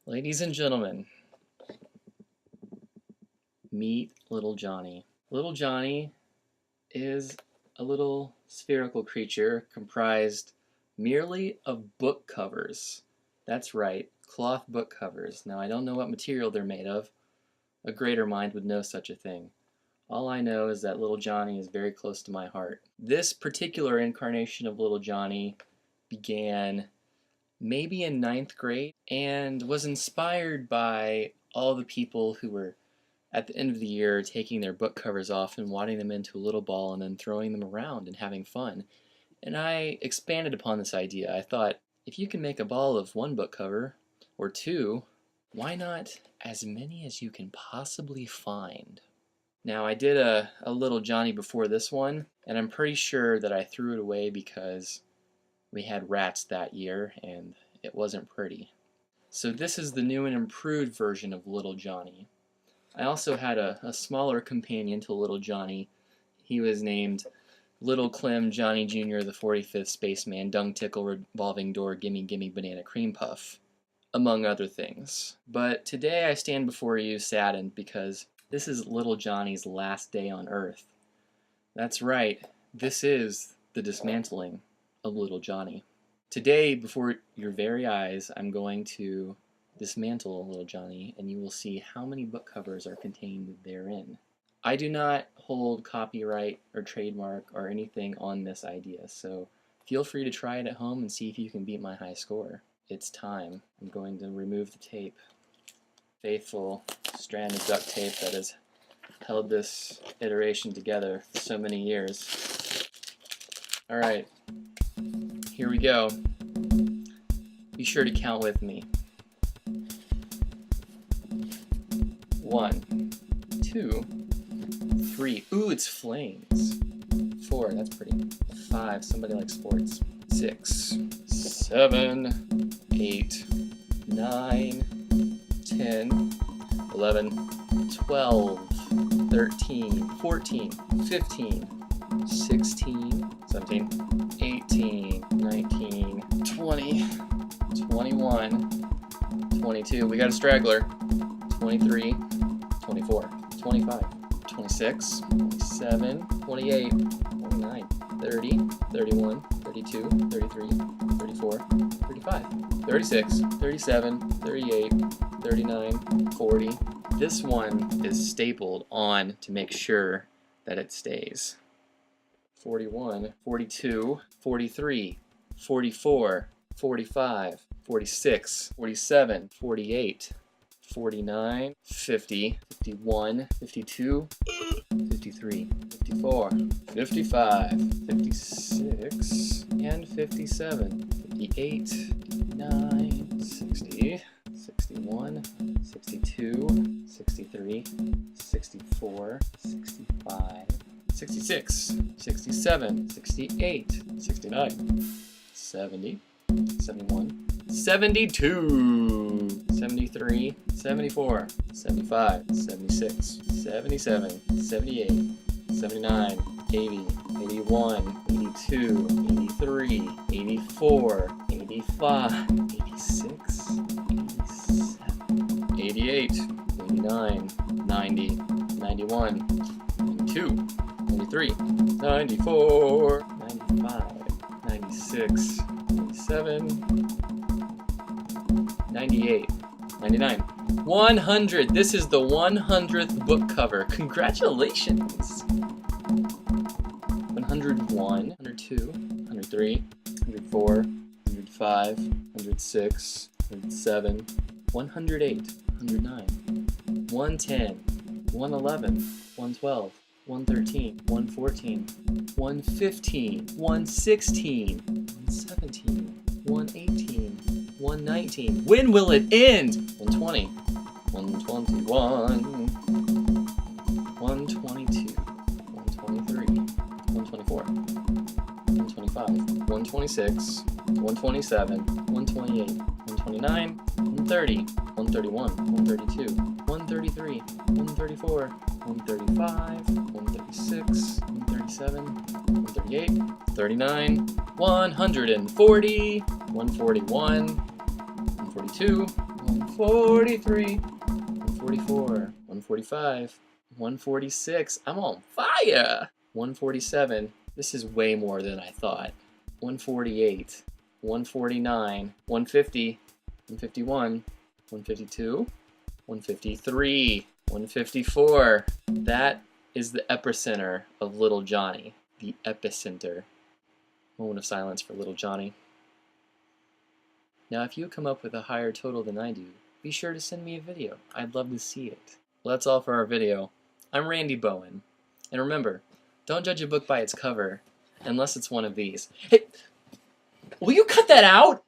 Ladies and gentlemen, meet Little Johnny. Little Johnny is a little spherical creature comprised merely of book covers. That's right, cloth book covers. Now, I don't know what material they're made of. A greater mind would know such a thing. All I know is that Little Johnny is very close to my heart. This particular incarnation of Little Johnny began maybe in 9th grade and was inspired by all the people who were at the end of the year taking their book covers off and wadding them into a little ball and then throwing them around and having fun. And I expanded upon this idea. I thought, if you can make a ball of one book cover or two, why not as many as you can possibly find? Now, I did a Little Johnny before this one, and I'm pretty sure that I threw it away because we had rats that year and it wasn't pretty. So this is the new and improved version of Little Johnny. I also had a smaller companion to Little Johnny. He was named Little Clem Johnny Jr., the 45th Spaceman, Dung Tickle, Revolving Door, Gimme Gimme Banana Cream Puff, among other things. But today I stand before you saddened because this is Little Johnny's last day on Earth. That's right, this is the dismantling of Little Johnny. Today, before your very eyes, I'm going to dismantle Little Johnny, and you will see how many book covers are contained therein. I do not hold copyright or trademark or anything on this idea, so feel free to try it at home and see if you can beat my high score. It's time. I'm going to remove the tape. Faithful strand of duct tape that has held this iteration together for so many years. Alright, here we go. Be sure to count with me. 1, 2, 3. Ooh, it's flames. 4, that's pretty. 5, somebody likes sports. 6, 7, 8, 9, 10, 11, 12, 13, 14, 15, 16, 17, 18, 19, 20, 21, 22. We got a straggler. 23, 24, 25, 26, 27, 28, 29, 30, 31, 32, 33, 34, 35, 36, 37, 38, 39, 40. This one is stapled on to make sure that it stays. 41, 42, 43, 44, 45, 46, 47, 48, 49, 50, 51, 52, 53, 54, 55, 56, and 57, 58, 59, 60, 61, 62, 63, 64, 65, 66, 67, 68, 69, 70, 71, 72, 73, 74, 75, 76, 77, 78, 79, 80, 81, 82, 83, 84, 85, 86, 87, 88, 89, 90, 91, 92, 93, 94, 95, 96, 97, 98, 99, 100. This is the 100th book cover. Congratulations! 101, 102, 103, 104, 105, 106, 107, 108, 109, 110, 111, 112, 113, 114, 115, 116, 117, 118, 119. When will it end? 120, 121, 122, 123, 124, 125, 126, 127, 128, 129, 130, 131, 132, 133, 134, 135, 136, 137, 138, 39, 140, 141, 142, 143, 144, 145, 146. I'm on fire! 147. This is way more than I thought. 148, 149, 150, 151, 152, 153, 154. That is the epicenter of Little Johnny. The epicenter. Moment of silence for Little Johnny. Now, if you come up with a higher total than I do, be sure to send me a video. I'd love to see it. Well, that's all for our video. I'm Randy Bowen. And remember, don't judge a book by its cover, unless it's one of these. Hey, will you cut that out?